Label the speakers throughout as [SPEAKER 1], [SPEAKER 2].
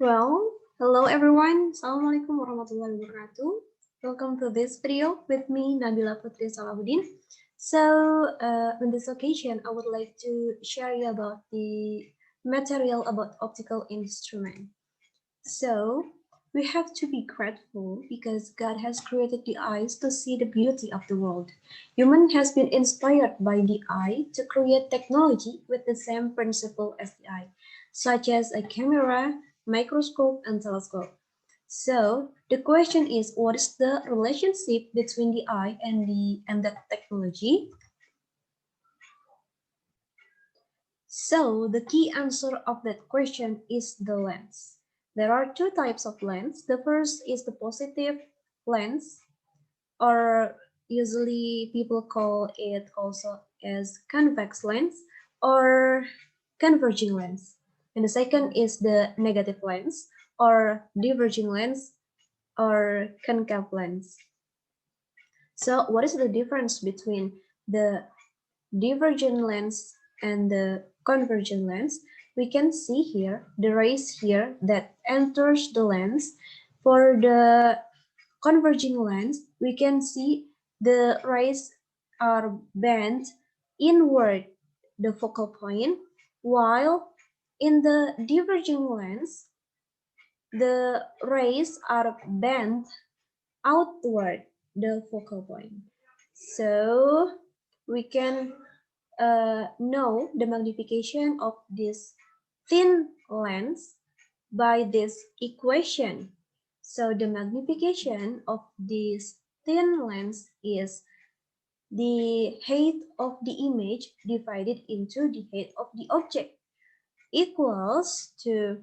[SPEAKER 1] Well, hello everyone. Assalamualaikum warahmatullahi wabarakatuh. Welcome to this video with me, Nabila Putri Sholahudin. So, on this occasion, I would like to share you about the material about optical instrument. So, we have to be grateful because God has created the eyes to see the beauty of the world. Human has been inspired by the eye to create technology with the same principle as the eye, such as a camera, microscope, and telescope. So the question is, what is the relationship between the eye and that technology? So the key answer of that question is the lens. There are two types of lens. The first is the positive lens, or usually people call it also as convex lens or converging lens. And the second is the negative lens or diverging lens or concave lens. So what is the difference between the divergent lens and the convergent lens? We can see here the rays here that enters the lens. For the converging lens, we can see the rays are bent inward the focal point, while in the diverging lens, the rays are bent outward the focal point. So we can know the magnification of this thin lens by this equation. So the magnification of this thin lens is the height of the image divided into the height of the object equals to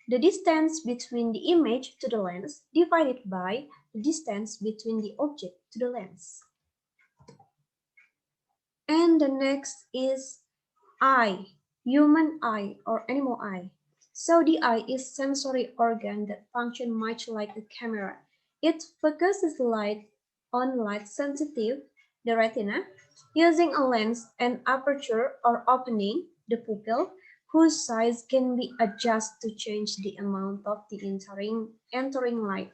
[SPEAKER 1] the distance between the image to the lens divided by the distance between the object to the lens. And the next is eye, human eye or animal eye. So the eye is a sensory organ that functions much like a camera. It focuses light on light sensitive, the retina, using a lens and aperture or opening, the pupil, whose size can be adjusted to change the amount of the entering light.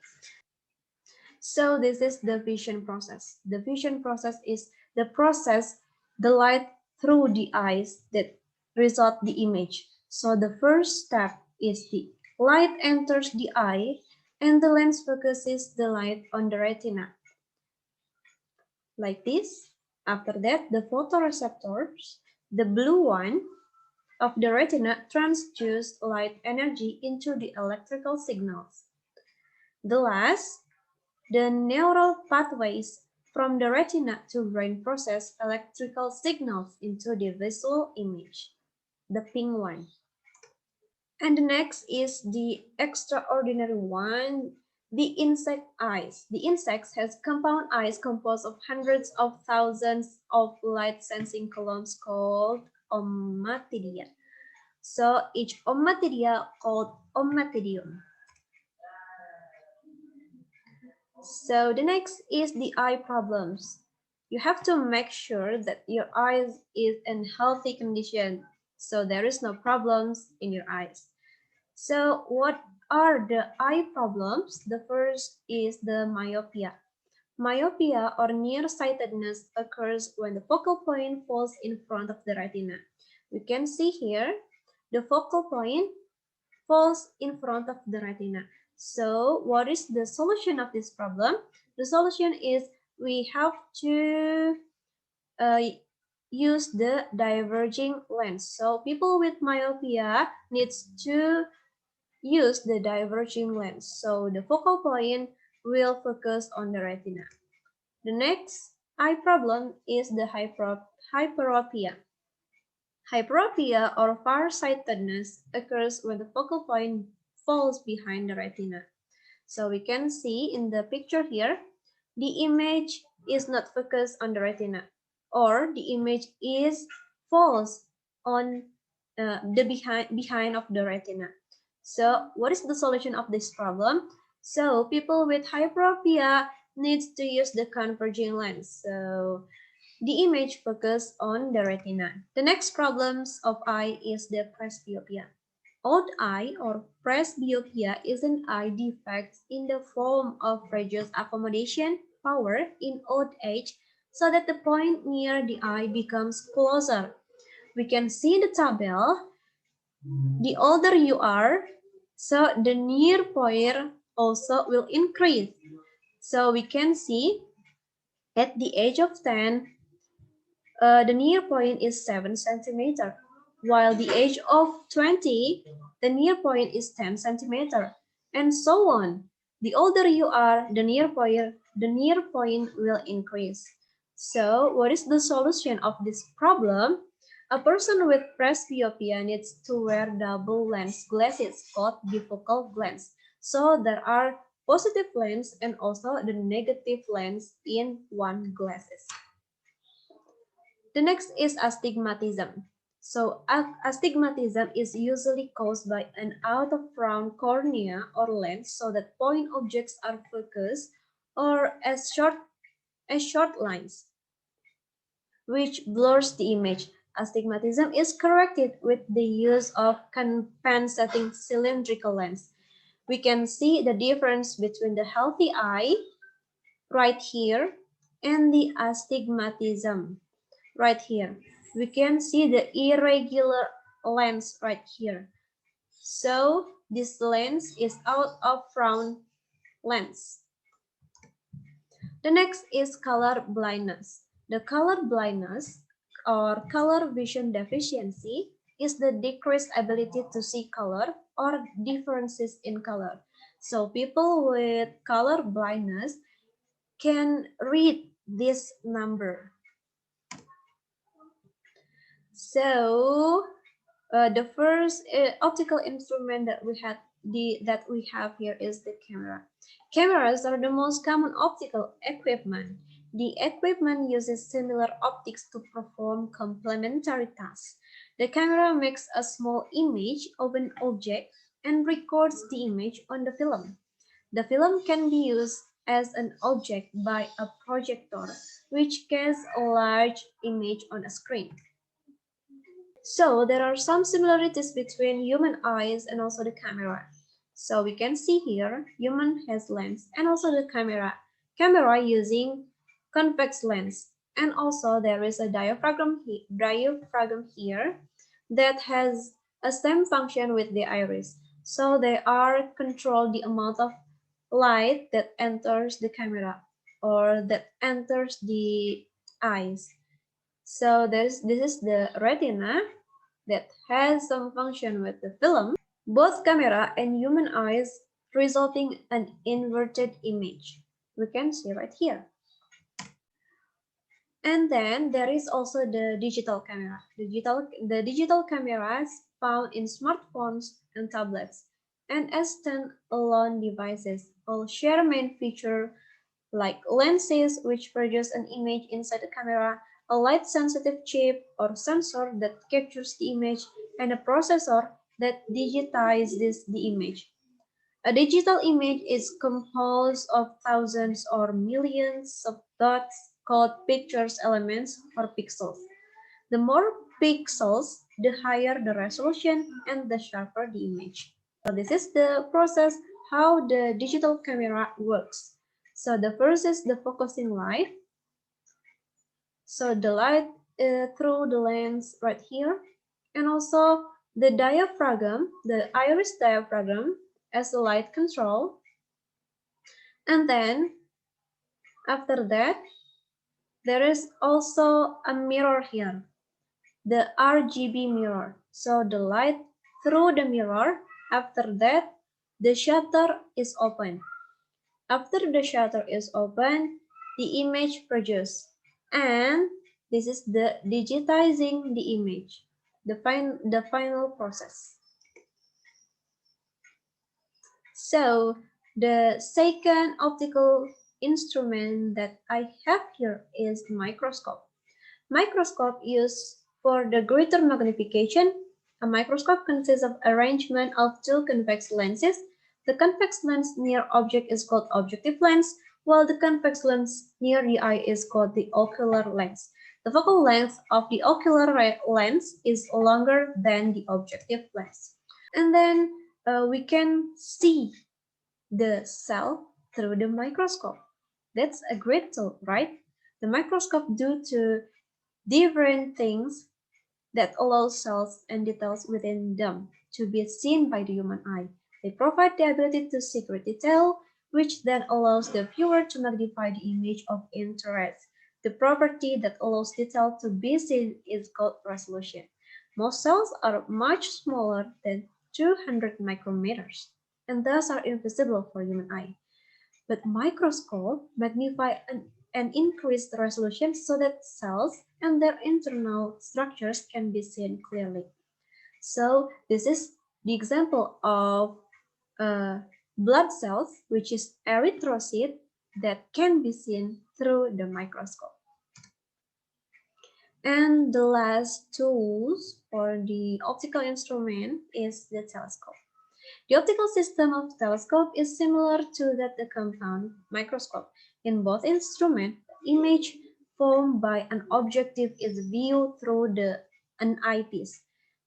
[SPEAKER 1] So this is the vision process. The vision process is the process the light through the eyes that result the image. So the first step is the light enters the eye and the lens focuses the light on the retina. Like this. After that, the photoreceptors, the blue one of the retina, transduce light energy into the electrical signals. The last, the neural pathways from the retina to brain process electrical signals into the visual image, the pink one. And the next is the extraordinary one, the insect eyes. The insect has compound eyes composed of hundreds of thousands of light-sensing columns called ommatidia. So each ommatidia called ommatidium. So the next is the eye problems. You have to make sure that your eyes is in healthy condition, so there is no problems in your eyes. So what are the eye problems? The first is the myopia. Myopia or nearsightedness occurs when the focal point falls in front of the retina. We can see here the focal point falls in front of the retina. So what is the solution of this problem? The solution is we have to use the diverging lens. So people with myopia needs to use the diverging lens. So the focal point will focus on the retina. The next eye problem is the hyperopia. Hyperopia or farsightedness occurs when the focal point falls behind the retina. So we can see in the picture here, the image is not focused on the retina, or the image is falls on the behind of the retina. So what is the solution of this problem? So people with hyperopia needs to use the converging lens. So the image focus on the retina. The next problems of eye is the presbyopia. Odd eye or presbyopia is an eye defect in the form of reduced accommodation power in old age so that the point near the eye becomes closer. We can see in the table, the older you are, so the near point also will increase. So we can see at the age of 10, the near point is 7 centimeter, while the age of 20, the near point is 10 centimeter, and so on. The older you are, the near point will increase. So, what is the solution of this problem? A person with presbyopia needs to wear double lens glasses called bifocal lens. So, there are positive lens and also the negative lens in one glasses. The next is astigmatism. So astigmatism is usually caused by an out of round cornea or lens so that point objects are focused or as short lines, which blurs the image. Astigmatism is corrected with the use of compensating cylindrical lens. We can see the difference between the healthy eye right here and the astigmatism right here. We can see the irregular lens right here. So this lens is out of round lens. The next is color blindness. The color blindness or color vision deficiency is the decreased ability to see color or differences in color. So people with color blindness can read this number. So the first optical instrument that we have here is the camera. Cameras are the most common optical equipment. The equipment uses similar optics to perform complementary tasks. The camera makes a small image of an object and records the image on the film. The film can be used as an object by a projector, which casts a large image on a screen. So there are some similarities between human eyes and also the camera. So we can see here, human has lens and also the camera using convex lens. And also there is a diaphragm here that has a same function with the iris. So they are control the amount of light that enters the camera or that enters the eyes. So this is the retina that has some function with the film, both camera and human eyes, resulting an inverted image. We can see right here. And then there is also the digital camera. The digital cameras found in smartphones and tablets and as stand-alone devices all share main feature like lenses which produce an image inside the camera, a light-sensitive chip or sensor that captures the image, and a processor that digitizes the image. A digital image is composed of thousands or millions of dots called pictures elements or pixels. The more pixels, the higher the resolution and the sharper the image. So this is the process how the digital camera works. So the first is the focusing light. So the light through the lens right here. And also the diaphragm, the iris diaphragm as the light control. And then after that, there is also a mirror here, the RGB mirror. So the light through the mirror. After that, the shutter is open. After the shutter is open, the image produced. And this is the digitizing the image, the final process. So the second optical instrument that I have here is microscope. Microscope used for the greater magnification. A microscope consists of arrangement of two convex lenses. The convex lens near object is called objective lens, while the convex lens near the eye is called the ocular lens. The focal length of the ocular lens is longer than the objective lens. And then we can see the cell through the microscope. That's a great tool, right? The microscope do to different things that allow cells and details within them to be seen by the human eye. They provide the ability to see great detail, which then allows the viewer to magnify the image of interest. The property that allows detail to be seen is called resolution. Most cells are much smaller than 200 micrometers and thus are invisible for human eye. But microscope magnify and increase the resolution so that cells and their internal structures can be seen clearly. So this is the example of blood cells, which is erythrocyte, that can be seen through the microscope. And the last tools for the optical instrument is the telescope. The optical system of telescope is similar to that the compound microscope. In both instruments, the image formed by an objective is viewed through an eyepiece.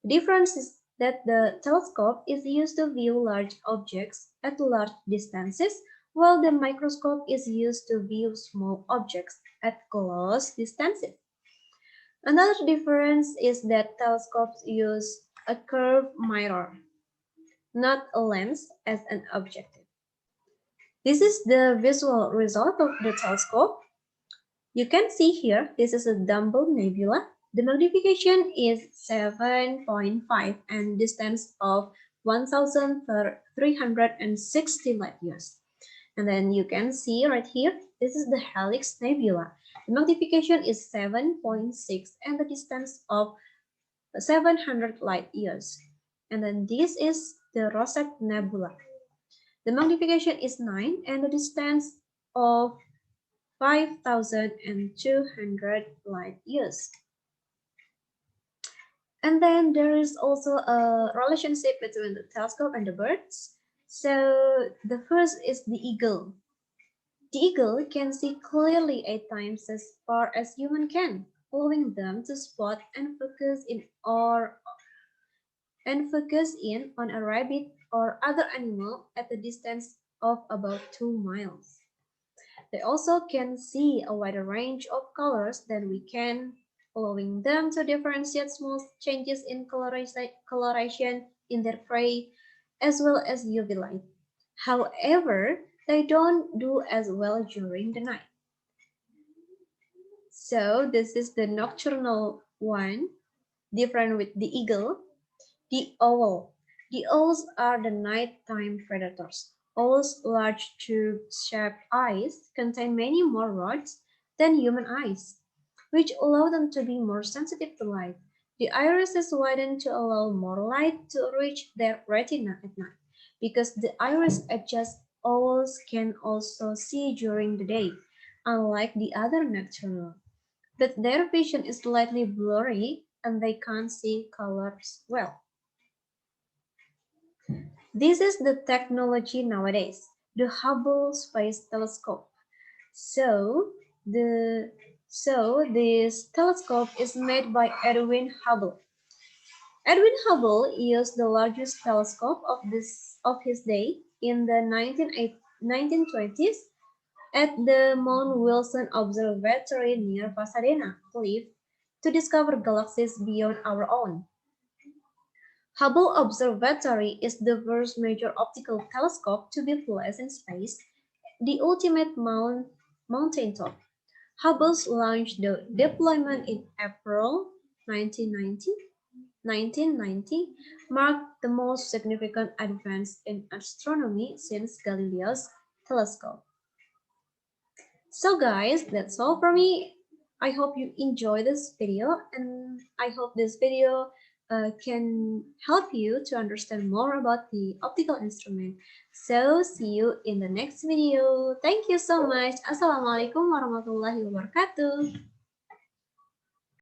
[SPEAKER 1] The difference is that the telescope is used to view large objects at large distances, while the microscope is used to view small objects at close distances. Another difference is that telescopes use a curved mirror, not a lens as an objective. This is the visual result of the telescope. You can see here, this is a Dumble nebula. The magnification is 7.5 and distance of 1,360 light years. And then you can see right here, this is the Helix nebula. The magnification is 7.6 and the distance of 700 light years. And then this is the Rosette nebula. The magnification is 9 and the distance of 5,200 light years. And then there is also a relationship between the telescope and the birds. So the first is the eagle. The eagle can see clearly 8 times as far as human can, allowing them to spot and focus in on a rabbit or other animal at a distance of about 2 miles. They also can see a wider range of colors than we can, allowing them to differentiate small changes in coloration in their prey as well as UV light. However, they don't do as well during the night. So this is the nocturnal one, different with the eagle. The owl. The owls are the nighttime predators. Owls' large tube-shaped eyes contain many more rods than human eyes, which allow them to be more sensitive to light. The iris is widened to allow more light to reach their retina at night. Because the iris adjusts, owls can also see during the day, unlike the other nocturnal. But their vision is slightly blurry and they can't see colors well. This is the technology nowadays, the Hubble Space Telescope. So, this telescope is made by Edwin Hubble. Edwin Hubble used the largest telescope of his day in the 1920s at the Mount Wilson Observatory near Pasadena, Florida, to discover galaxies beyond our own. Hubble Observatory is the first major optical telescope to be placed in space, the ultimate mountaintop. Hubble's launched the deployment in April 1990 marked the most significant advance in astronomy since Galileo's telescope. So guys, that's all for me. I hope you enjoy this video and I hope this video can help you to understand more about the optical instrument. So see you in the next video. Thank you so much. Assalamualaikum warahmatullahi wabarakatuh.